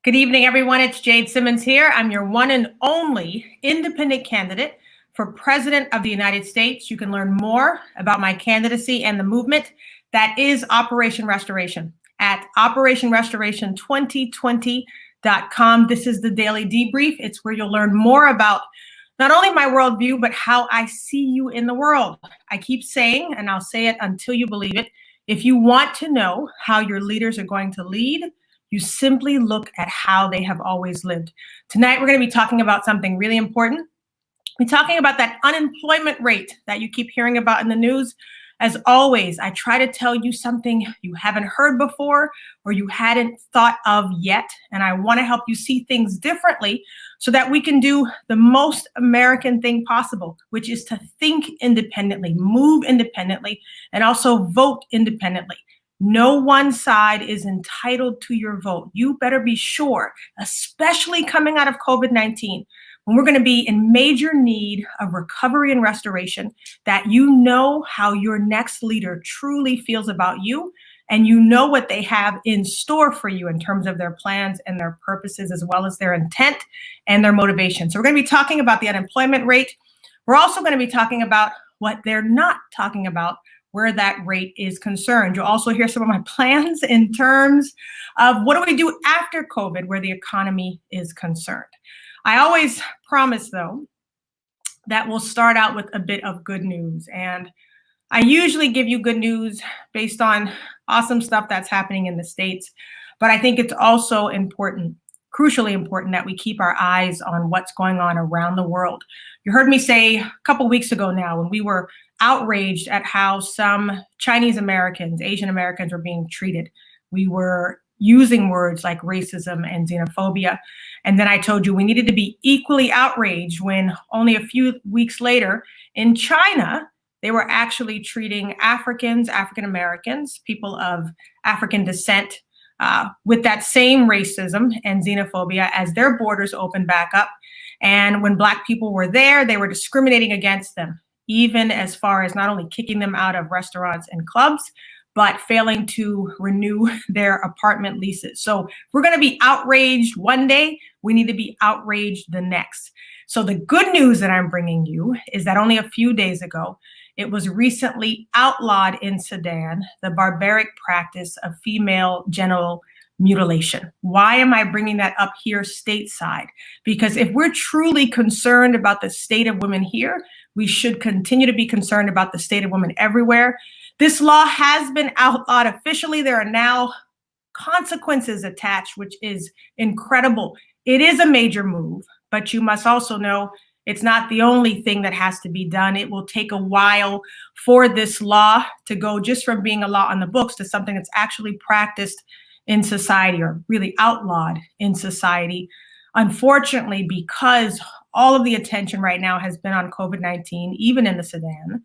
Good evening, everyone. It's Jade Simmons here. I'm your one and only independent candidate for President of the United States. You can learn more about my candidacy and the movement that is Operation Restoration at operationrestoration2020.com. This is the daily debrief. It's where you'll learn more about not only my worldview, but how I see you in the world. I keep saying, and I'll say it until you believe it, if you want to know how your leaders are going to lead, you simply look at how they have always lived. Tonight, we're going to be talking about something really important. We're talking about that unemployment rate that you keep hearing about in the news. As always, I try to tell you something you haven't heard before or you hadn't thought of yet. And I want to help you see things differently so that we can do the most American thing possible, which is to think independently, move independently, and also vote independently. No one side is entitled to your vote. You better be sure, especially coming out of COVID-19, when we're going to be in major need of recovery and restoration, that you know how your next leader truly feels about you, and you know what they have in store for you in terms of their plans and their purposes, as well as their intent and their motivation. So we're going to be talking about the unemployment rate. We're also going to be talking about what they're not talking about, where that rate is concerned. You'll also hear some of my plans in terms of what do we do after COVID, where the economy is concerned. I always promise, though, that we'll start out with a bit of good news. And I usually give you good news based on awesome stuff that's happening in the States. But I think it's also important, crucially important, that we keep our eyes on what's going on around the world. You heard me say a couple weeks ago now, when we were outraged at how some Chinese Americans, Asian Americans were being treated. We were using words like racism and xenophobia. And then I told you we needed to be equally outraged when only a few weeks later in China, they were actually treating Africans, African Americans, people of African descent with that same racism and xenophobia as their borders opened back up. And when Black people were there, they were discriminating against them, even as far as not only kicking them out of restaurants and clubs, but failing to renew their apartment leases. So if we're going to be outraged one day, we need to be outraged the next. So the good news that I'm bringing you is that only a few days ago, it was recently outlawed in Sudan, the barbaric practice of female genital mutilation. Why am I bringing that up here stateside? Because if we're truly concerned about the state of women here, we should continue to be concerned about the state of women everywhere. This law has been outlawed officially. There are now consequences attached, which is incredible. It is a major move, but you must also know it's not the only thing that has to be done. It will take a while for this law to go just from being a law on the books to something that's actually practiced in society, or really outlawed in society. Unfortunately, because all of the attention right now has been on COVID-19, even in the Sudan,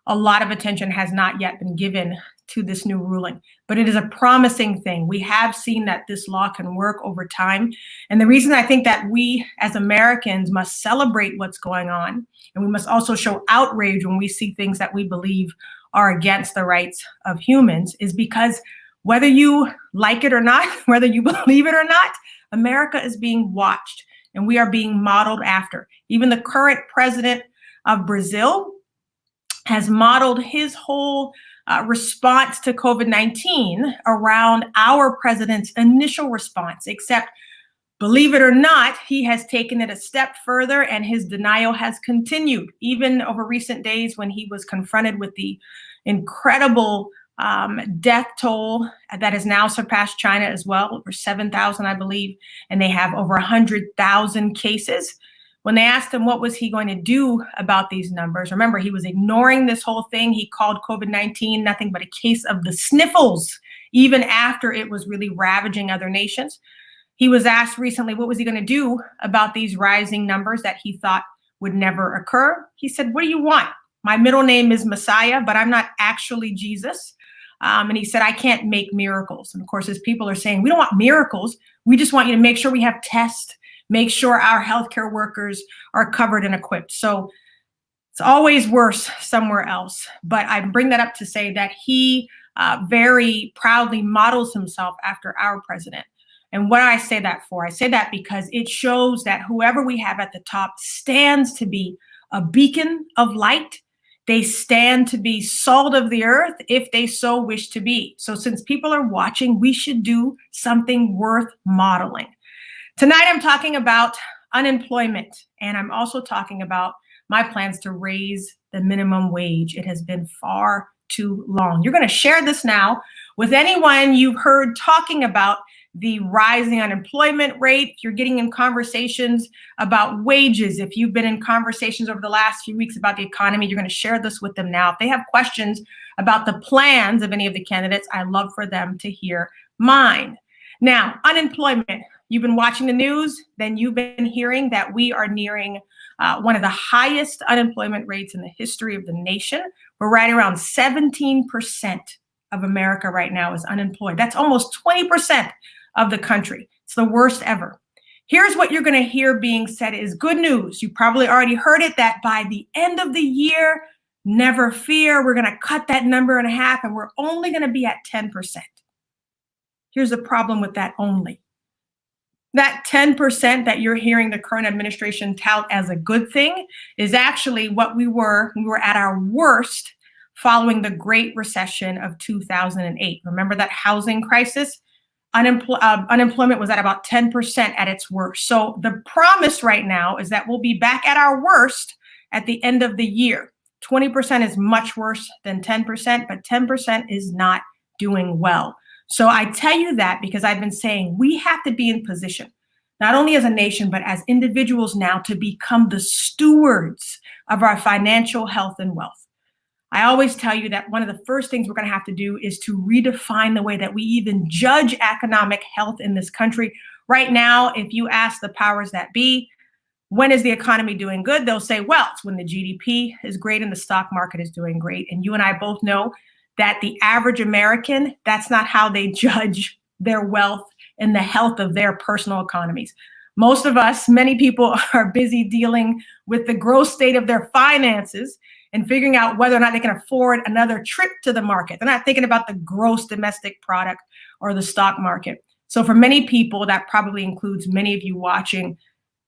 a lot of attention has not yet been given to this new ruling, but it is a promising thing. We have seen that this law can work over time. And the reason I think that we as Americans must celebrate what's going on, and we must also show outrage when we see things that we believe are against the rights of humans, is because whether you like it or not, whether you believe it or not, America is being watched and we are being modeled after. Even the current president of Brazil has modeled his whole response to COVID-19 around our president's initial response, except, believe it or not, he has taken it a step further and his denial has continued, even over recent days when he was confronted with the incredible death toll that has now surpassed China as well, over 7,000, I believe, and they have over 100,000 cases. When they asked him what was he going to do about these numbers, remember, he was ignoring this whole thing. He called COVID-19 nothing but a case of the sniffles, even after it was really ravaging other nations. He was asked recently, what was he going to do about these rising numbers that he thought would never occur? He said, what do you want? My middle name is Messiah, but I'm not actually Jesus. And he said, I can't make miracles. And of course, his people are saying, we don't want miracles. We just want you to make sure we have tests, make sure our healthcare workers are covered and equipped. So it's always worse somewhere else. But I bring that up to say that he very proudly models himself after our president. And what do I say that for? I say that because it shows that whoever we have at the top stands to be a beacon of light. They stand to be salt of the earth if they so wish to be. So since people are watching, we should do something worth modeling. Tonight, I'm talking about unemployment, and I'm also talking about my plans to raise the minimum wage. It has been far too long. You're going to share this now with anyone you've heard talking about the rising unemployment rate. If you're getting in conversations about wages, if you've been in conversations over the last few weeks about the economy, you're going to share this with them now. If they have questions about the plans of any of the candidates, I'd love for them to hear mine. Now, unemployment. You've been watching the news, then you've been hearing that we are nearing one of the highest unemployment rates in the history of the nation. We're right around 17% of America right now is unemployed. That's almost 20% of the country. It's the worst ever. Here's what you're going to hear being said is good news. You probably already heard it, that by the end of the year, never fear, we're going to cut that number in half and we're only going to be at 10%. Here's the problem with that only. That 10% that you're hearing the current administration tout as a good thing is actually what we were at our worst following the Great Recession of 2008. Remember that housing crisis? Unemployment was at about 10% at its worst. So the promise right now is that we'll be back at our worst at the end of the year. 20% is much worse than 10%, but 10% is not doing well. So I tell you that because I've been saying we have to be in position, not only as a nation, but as individuals now to become the stewards of our financial health and wealth. I always tell you that one of the first things we're going to have to do is to redefine the way that we even judge economic health in this country. Right now, if you ask the powers that be, when is the economy doing good? They'll say, well, it's when the GDP is great and the stock market is doing great. And you and I both know that the average American, that's not how they judge their wealth and the health of their personal economies. Most of us, many people are busy dealing with the gross state of their finances and figuring out whether or not they can afford another trip to the market. They're not thinking about the gross domestic product or the stock market. So for many people, that probably includes many of you watching,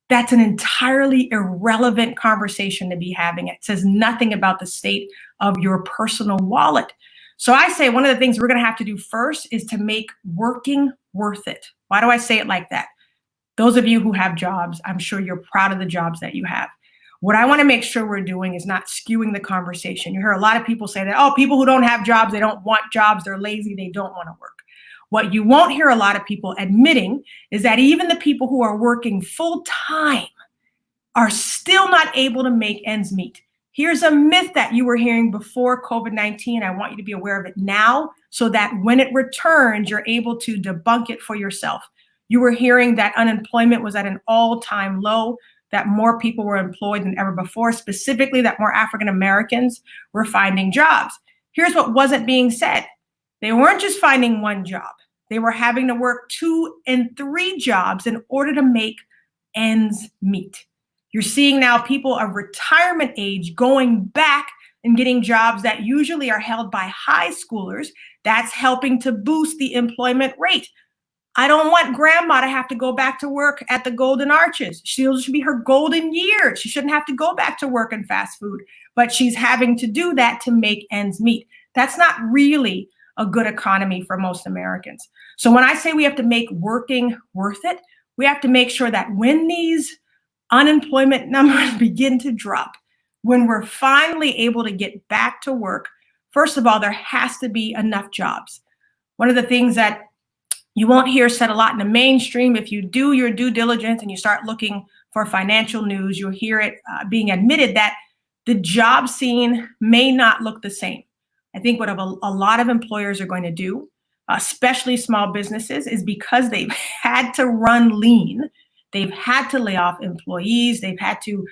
that's an entirely irrelevant conversation to be having. It says nothing about the state of your personal wallet. So I say one of the things we're going to have to do first is to make working worth it. Why do I say it like that? Those of you who have jobs, I'm sure you're proud of the jobs that you have. What I want to make sure we're doing is not skewing the conversation. You hear a lot of people say that, oh, people who don't have jobs, they don't want jobs, they're lazy, they don't want to work. What you won't hear a lot of people admitting is that even the people who are working full time are still not able to make ends meet. Here's a myth that you were hearing before COVID-19. I want you to be aware of it now so that when it returns, you're able to debunk it for yourself. You were hearing that unemployment was at an all-time low, that more people were employed than ever before, specifically that more African Americans were finding jobs. Here's what wasn't being said. They weren't just finding one job. They were having to work 2 and 3 jobs in order to make ends meet. You're seeing now people of retirement age going back and getting jobs that usually are held by high schoolers. That's helping to boost the employment rate. I don't want grandma to have to go back to work at the Golden Arches. She'll should be her golden years. She shouldn't have to go back to work in fast food, but she's having to do that to make ends meet. That's not really a good economy for most Americans. So when I say we have to make working worth it, we have to make sure that when these unemployment numbers begin to drop, when we're finally able to get back to work, first of all, there has to be enough jobs. One of the things that you won't hear said a lot in the mainstream, if you do your due diligence and you start looking for financial news, you'll hear it being admitted that the job scene may not look the same. I think what a lot of employers are going to do, especially small businesses, is because they've had to run lean, they've had to lay off employees, they've had to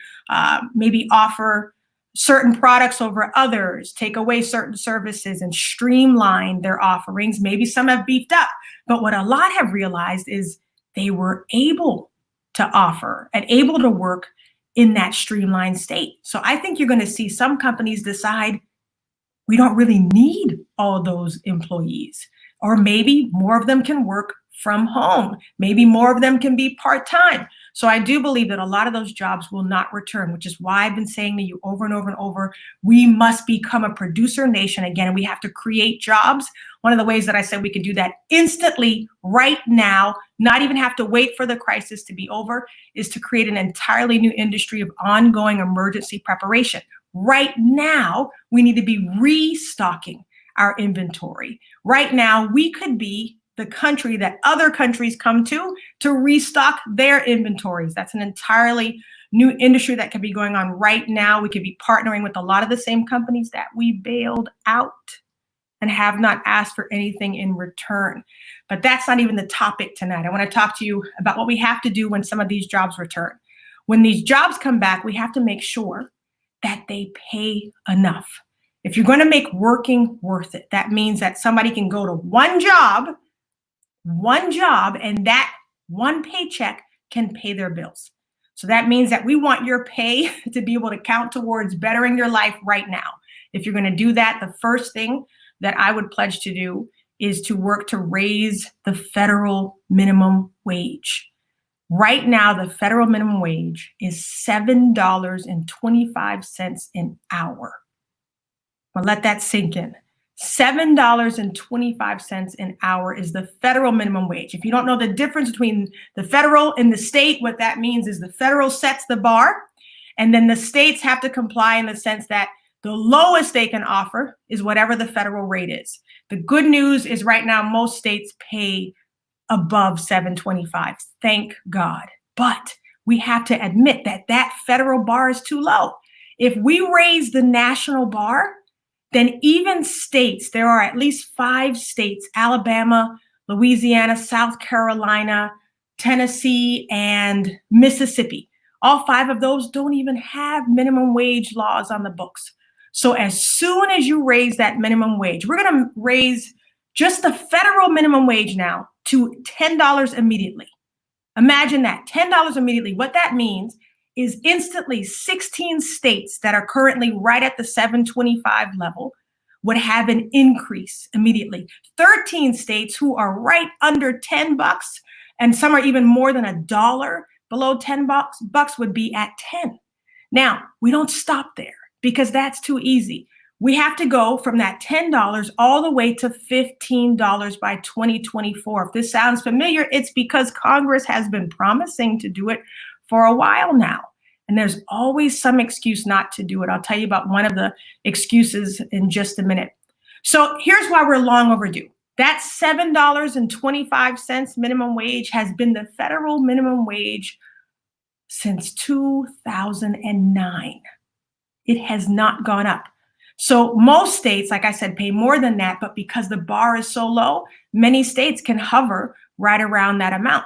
maybe offer certain products over others, take away certain services and streamline their offerings. Maybe some have beefed up, but what a lot have realized is they were able to offer and able to work in that streamlined state. So I think you're going to see some companies decide we don't really need all those employees, or maybe more of them can work from home. Maybe more of them can be part-time. So I do believe that a lot of those jobs will not return, which is why I've been saying to you over and over and over, we must become a producer nation again, and we have to create jobs. One of the ways that I said we could do that instantly right now, not even have to wait for the crisis to be over, is to create an entirely new industry of ongoing emergency preparation. Right now, we need to be restocking our inventory. Right now, we could be the country that other countries come to restock their inventories. That's an entirely new industry that could be going on right now. We could be partnering with a lot of the same companies that we bailed out and have not asked for anything in return. But that's not even the topic tonight. I want to talk to you about what we have to do when some of these jobs return. When these jobs come back, we have to make sure that they pay enough. If you're going to make working worth it, that means that somebody can go to one job, and that one paycheck can pay their bills. So that means that we want your pay to be able to count towards bettering your life right now. If you're going to do that, the first thing that I would pledge to do is to work to raise the federal minimum wage. Right now, the federal minimum wage is $7.25 an hour. Well, let that sink in. $7.25 an hour is the federal minimum wage. If you don't know the difference between the federal and the state, what that means is the federal sets the bar, and then the states have to comply in the sense that the lowest they can offer is whatever the federal rate is. The good news is right now, most states pay above $7.25. Thank God. But we have to admit that that federal bar is too low. If we raise the national bar, then even states, there are at least 5 states, Alabama, Louisiana, South Carolina, Tennessee, and Mississippi. All 5 of those don't even have minimum wage laws on the books. So as soon as you raise that minimum wage, we're going to raise just the federal minimum wage now to $10 immediately. Imagine that, $10 immediately. What that means is instantly 16 states that are currently right at the $7.25 level would have an increase immediately. 13 states who are right under $10, and some are even more than $1 below $10 would be at 10. Now, we don't stop there because that's too easy. We have to go from that $10 all the way to $15 by 2024. If this sounds familiar, it's because Congress has been promising to do it for a while now. And there's always some excuse not to do it. I'll tell you about one of the excuses in just a minute. So here's why we're long overdue. That $7.25 minimum wage has been the federal minimum wage since 2009. It has not gone up. So most states, like I said, pay more than that, but because the bar is so low, many states can hover right around that amount.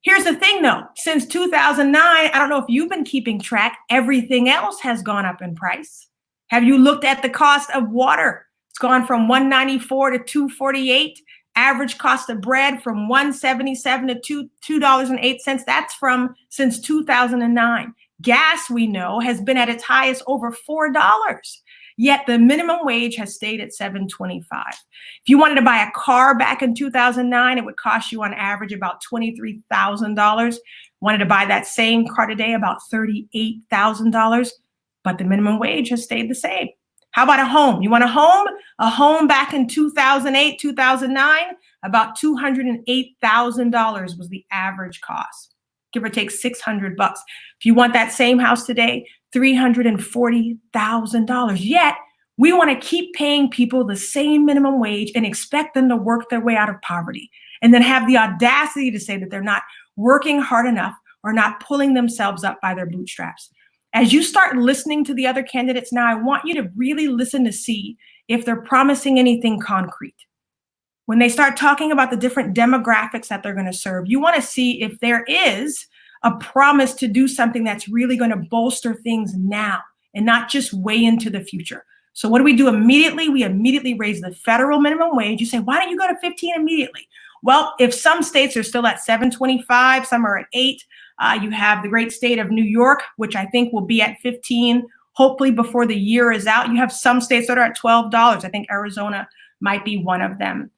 Here's the thing though, since 2009, I don't know if you've been keeping track, everything else has gone up in price. Have you looked at the cost of water? It's gone from $1.94 to $2.48. Average cost of bread from $1.77 to $2.08. That's from since 2009. Gas, we know, has been at its highest over $4. Yet the minimum wage has stayed at $7.25. If you wanted to buy a car back in 2009, it would cost you on average about $23,000. Wanted to buy that same car today, about $38,000. But the minimum wage has stayed the same. How about a home? You want a home? A home back in 2008, 2009, about $208,000 was the average cost. Give or take $600. If you want that same house today, $340,000. Yet we want to keep paying people the same minimum wage and expect them to work their way out of poverty, and then have the audacity to say that they're not working hard enough or not pulling themselves up by their bootstraps. As you start listening to the other candidates now, I want you to really listen to see if they're promising anything concrete. When they start talking about the different demographics that they're going to serve, you want to see if there is a promise to do something that's really going to bolster things now and not just way into the future. So what do we do immediately? We immediately raise the federal minimum wage. You say, why don't you go to 15 immediately? Well, if some states are still at 7.25, some are at 8. You have the great state of New York, which I think will be at 15, hopefully before the year is out. You have some states that are at $12. I think Arizona might be one of them.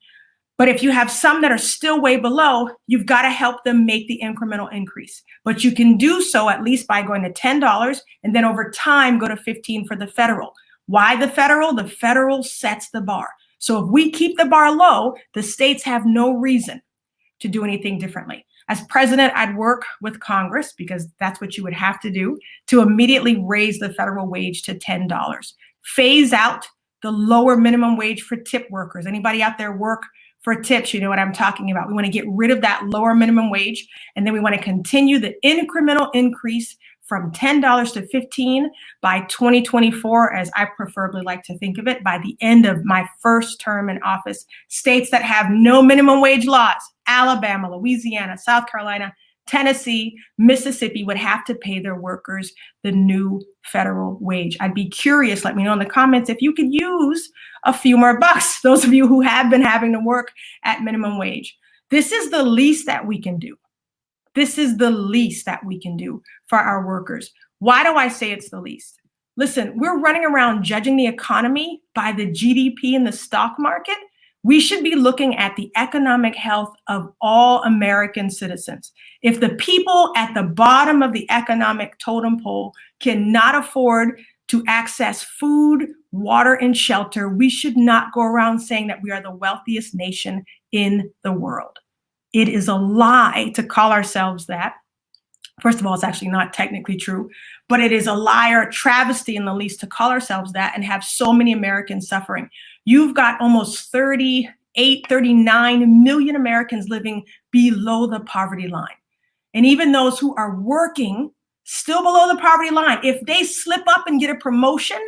But if you have some that are still way below, you've got to help them make the incremental increase. But you can do so at least by going to $10 and then over time go to 15 for the federal. Why the federal? The federal sets the bar. So if we keep the bar low, the states have no reason to do anything differently. As president, I'd work with Congress, because that's what you would have to do, to immediately raise the federal wage to $10. Phase out the lower minimum wage for tip workers. Anybody out there work for tips, you know what I'm talking about. We want to get rid of that lower minimum wage, and then we want to continue the incremental increase from $10 to 15 by 2024, as I preferably like to think of it, by the end of my first term in office. States that have no minimum wage laws, Alabama, Louisiana, South Carolina, Tennessee, Mississippi, would have to pay their workers the new federal wage. I'd be curious, let me know in the comments if you could use a few more bucks, those of you who have been having to work at minimum wage. This is the least that we can do. This is the least that we can do for our workers. Why do I say it's the least? Listen, we're running around judging the economy by the GDP in the stock market. We should be looking at the economic health of all American citizens. If the people at the bottom of the economic totem pole cannot afford to access food, water, and shelter, we should not go around saying that we are the wealthiest nation in the world. It is a lie to call ourselves that. First of all, it's actually not technically true, but it is a lie or a travesty in the least to call ourselves that and have so many Americans suffering. You've got almost 38, 39 million Americans living below the poverty line. And even those who are working still below the poverty line, if they slip up and get a promotion,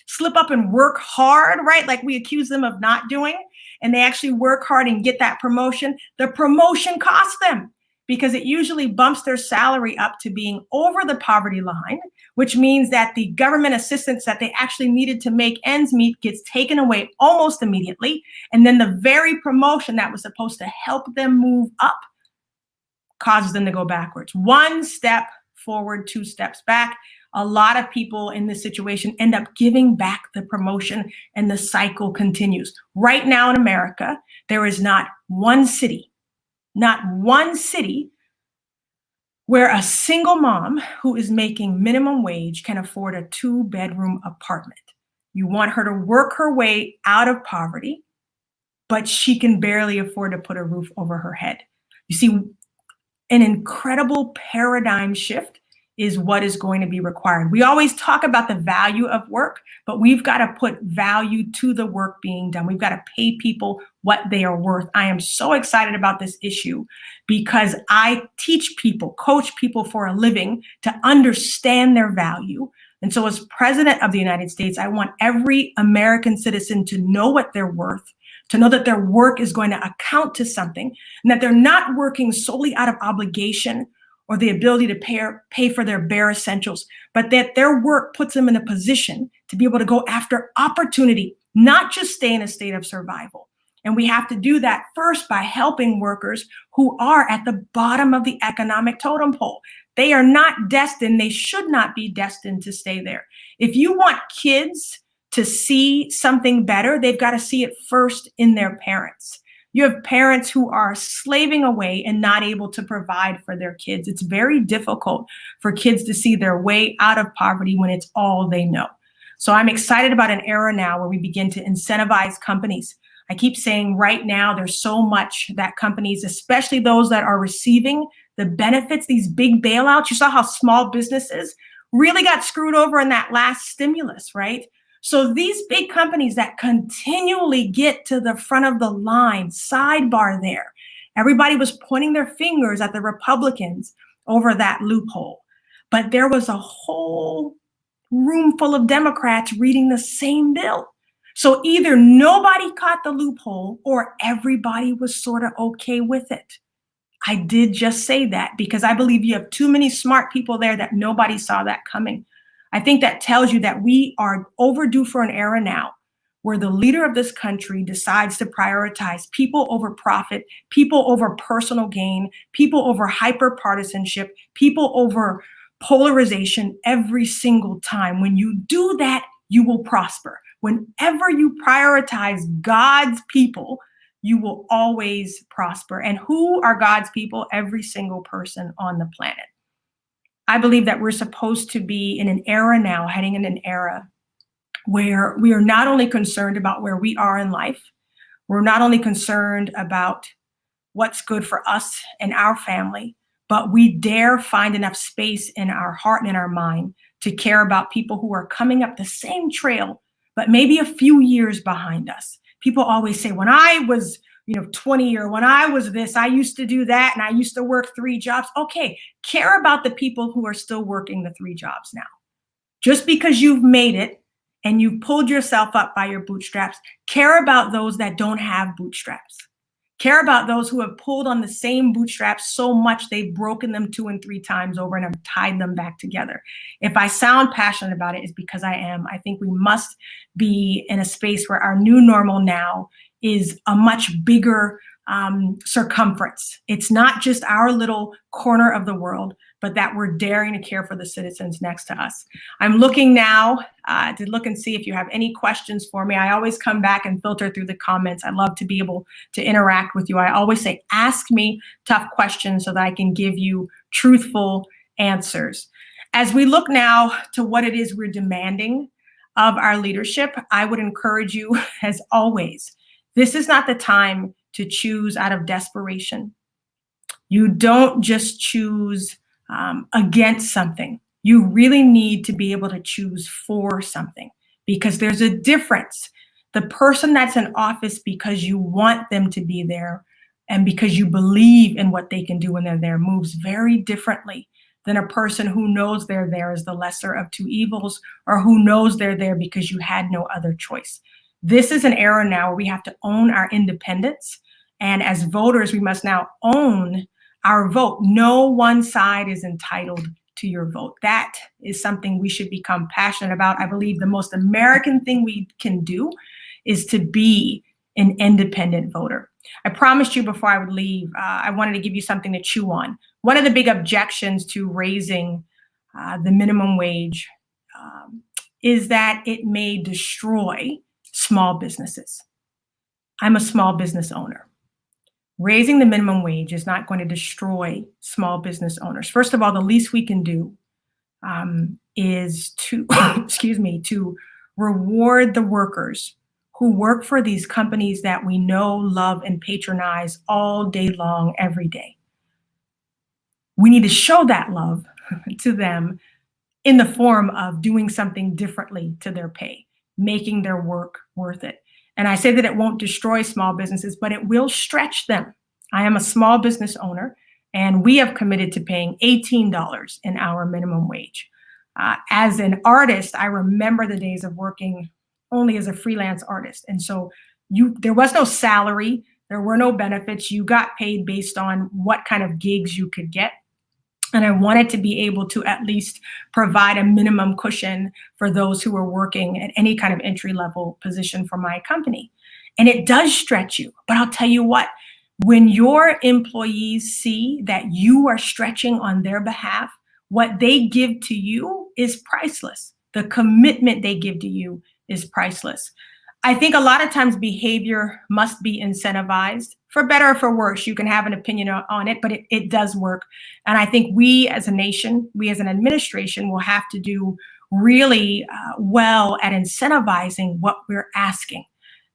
slip up and work hard, right? Like we accuse them of not doing, and they actually work hard and get that promotion, the promotion costs them, because it usually bumps their salary up to being over the poverty line, which means that the government assistance that they actually needed to make ends meet gets taken away almost immediately. And then the very promotion that was supposed to help them move up causes them to go backwards. One step forward, two steps back. A lot of people in this situation end up giving back the promotion, and the cycle continues. Right now in America, there is not one city where a single mom who is making minimum wage can afford a 2-bedroom apartment. You want her to work her way out of poverty, but she can barely afford to put a roof over her head. You see, an incredible paradigm shift is what is going to be required. We always talk about the value of work, but we've got to put value to the work being done. We've got to pay people what they are worth. I am so excited about this issue because I teach people, coach people for a living to understand their value. And so as president of the United States, I want every American citizen to know what they're worth, to know that their work is going to account to something, and that they're not working solely out of obligation or the ability to pay for their bare essentials, but that their work puts them in a position to be able to go after opportunity, not just stay in a state of survival. And we have to do that first by helping workers who are at the bottom of the economic totem pole. They are not destined, they should not be destined to stay there. If you want kids to see something better, they've got to see it first in their parents. You have parents who are slaving away and not able to provide for their kids. It's very difficult for kids to see their way out of poverty when it's all they know. So I'm excited about an era now where we begin to incentivize companies. I keep saying right now, there's so much that companies, especially those that are receiving the benefits, these big bailouts, you saw how small businesses really got screwed over in that last stimulus, right? So these big companies that continually get to the front of the line, sidebar there, everybody was pointing their fingers at the Republicans over that loophole. But there was a whole room full of Democrats reading the same bill. So either nobody caught the loophole or everybody was sort of okay with it. I did just say that because I believe you have too many smart people there that nobody saw that coming. I think that tells you that we are overdue for an era now where the leader of this country decides to prioritize people over profit, people over personal gain, people over hyper-partisanship, people over polarization every single time. When you do that, you will prosper. Whenever you prioritize God's people, you will always prosper. And who are God's people? Every single person on the planet. I believe that we're supposed to be in an era now, heading in an era where we are not only concerned about where we are in life, we're not only concerned about what's good for us and our family, but we dare find enough space in our heart and in our mind to care about people who are coming up the same trail, but maybe a few years behind us. People always say, when I was 20, or when I was this, I used to do that, and I used to work 3 jobs. Okay, care about the people who are still working the 3 jobs now. Just because you've made it and you've pulled yourself up by your bootstraps, care about those that don't have bootstraps. Care about those who have pulled on the same bootstraps so much they've broken them 2 and 3 times over and have tied them back together. If I sound passionate about it, it's because I am. I think we must be in a space where our new normal now is a much bigger circumference. It's not just our little corner of the world, but that we're daring to care for the citizens next to us. I'm looking now to look and see if you have any questions for me. I always come back and filter through the comments. I love to be able to interact with you. I always say, ask me tough questions so that I can give you truthful answers. As we look now to what it is we're demanding of our leadership, I would encourage you, as always, this is not the time to choose out of desperation. You don't just choose against something. You really need to be able to choose for something, because there's a difference. The person that's in office because you want them to be there and because you believe in what they can do when they're there moves very differently than a person who knows they're there as the lesser of 2 evils, or who knows they're there because you had no other choice. This is an era now where we have to own our independence. And as voters, we must now own our vote. No one side is entitled to your vote. That is something we should become passionate about. I believe the most American thing we can do is to be an independent voter. I promised you before I would leave, I wanted to give you something to chew on. One of the big objections to raising the minimum wage is that it may destroy small businesses. I'm a small business owner. Raising the minimum wage is not going to destroy small business owners. First of all, the least we can do is to, to reward the workers who work for these companies that we know, love, and patronize all day long, every day. We need to show that love to them in the form of doing something differently to their pay, making their work worth it. And I say that it won't destroy small businesses, but it will stretch them. I am a small business owner, and we have committed to paying $18 an hour minimum wage. As an artist, I remember the days of working only as a freelance artist. And so there was no salary, there were no benefits. You got paid based on what kind of gigs you could get. And I wanted to be able to at least provide a minimum cushion for those who are working at any kind of entry-level position for my company. And it does stretch you. But I'll tell you what, when your employees see that you are stretching on their behalf, what they give to you is priceless. The commitment they give to you is priceless. I think a lot of times behavior must be incentivized, for better or for worse. You can have an opinion on it, but it does work. And I think we as a nation, we as an administration will have to do really well at incentivizing what we're asking.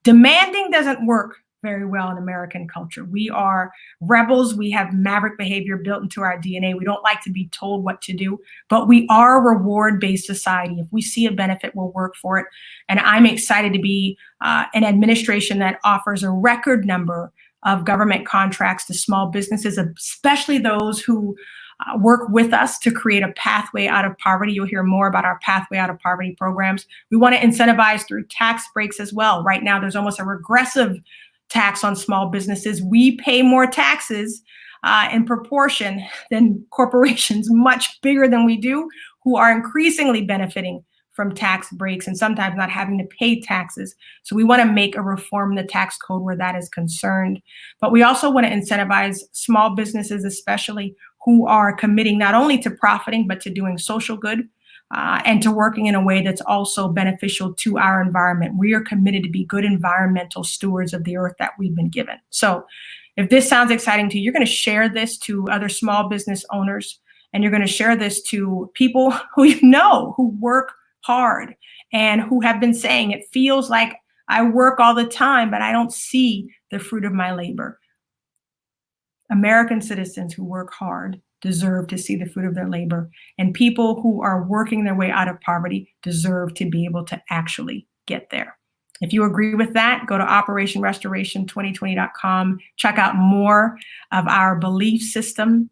Demanding doesn't work very well in American culture. We are rebels. We have maverick behavior built into our DNA. We don't like to be told what to do, but we are a reward-based society. If we see a benefit, we'll work for it. And I'm excited to be an administration that offers a record number of government contracts to small businesses, especially those who work with us to create a pathway out of poverty. You'll hear more about our pathway out of poverty programs. We want to incentivize through tax breaks as well. Right now, there's almost a regressive tax on small businesses. We pay more taxes in proportion than corporations much bigger than we do, who are increasingly benefiting from tax breaks and sometimes not having to pay taxes. So we want to make a reform in the tax code where that is concerned. But we also want to incentivize small businesses, especially who are committing not only to profiting, but to doing social good. and to working in a way that's also beneficial to our environment. We are committed to be good environmental stewards of the earth that we've been given. So if this sounds exciting to you, you're going to share this to other small business owners, and you're going to share this to people who you know who work hard and who have been saying it feels like I work all the time, but I don't see the fruit of my labor. American citizens who work hard deserve to see the fruit of their labor, and people who are working their way out of poverty deserve to be able to actually get there. If you agree with that, go to operationrestoration2020.com, check out more of our belief system.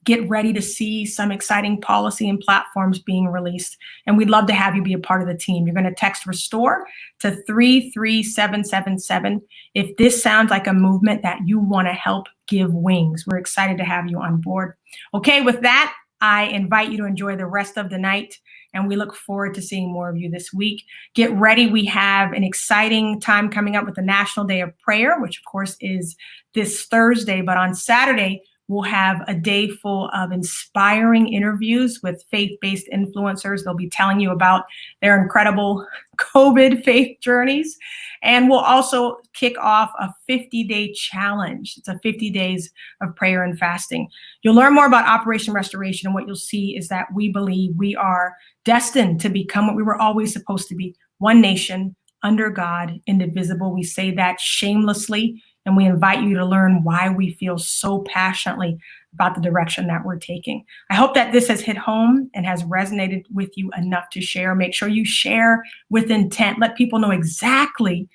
Get ready to see some exciting policy and platforms being released. And we'd love to have you be a part of the team. You're going to text RESTORE to 33777 if this sounds like a movement that you want to help give wings. We're excited to have you on board. Okay, with that, I invite you to enjoy the rest of the night, and we look forward to seeing more of you this week. Get ready. We have an exciting time coming up with the National Day of Prayer, which of course is this Thursday, but on Saturday, we'll have a day full of inspiring interviews with faith-based influencers. They'll be telling you about their incredible COVID faith journeys. And we'll also kick off a 50-day challenge. It's a 50 days of prayer and fasting. You'll learn more about Operation Restoration, and what you'll see is that we believe we are destined to become what we were always supposed to be: one nation, under God, indivisible. We say that shamelessly, and we invite you to learn why we feel so passionately about the direction that we're taking. I hope that this has hit home and has resonated with you enough to share. Make sure you share with intent. Let people know exactly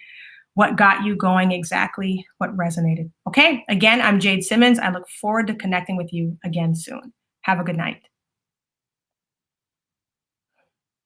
what got you going, exactly what resonated. Okay, again, I'm Jade Simmons. I look forward to connecting with you again soon. Have a good night.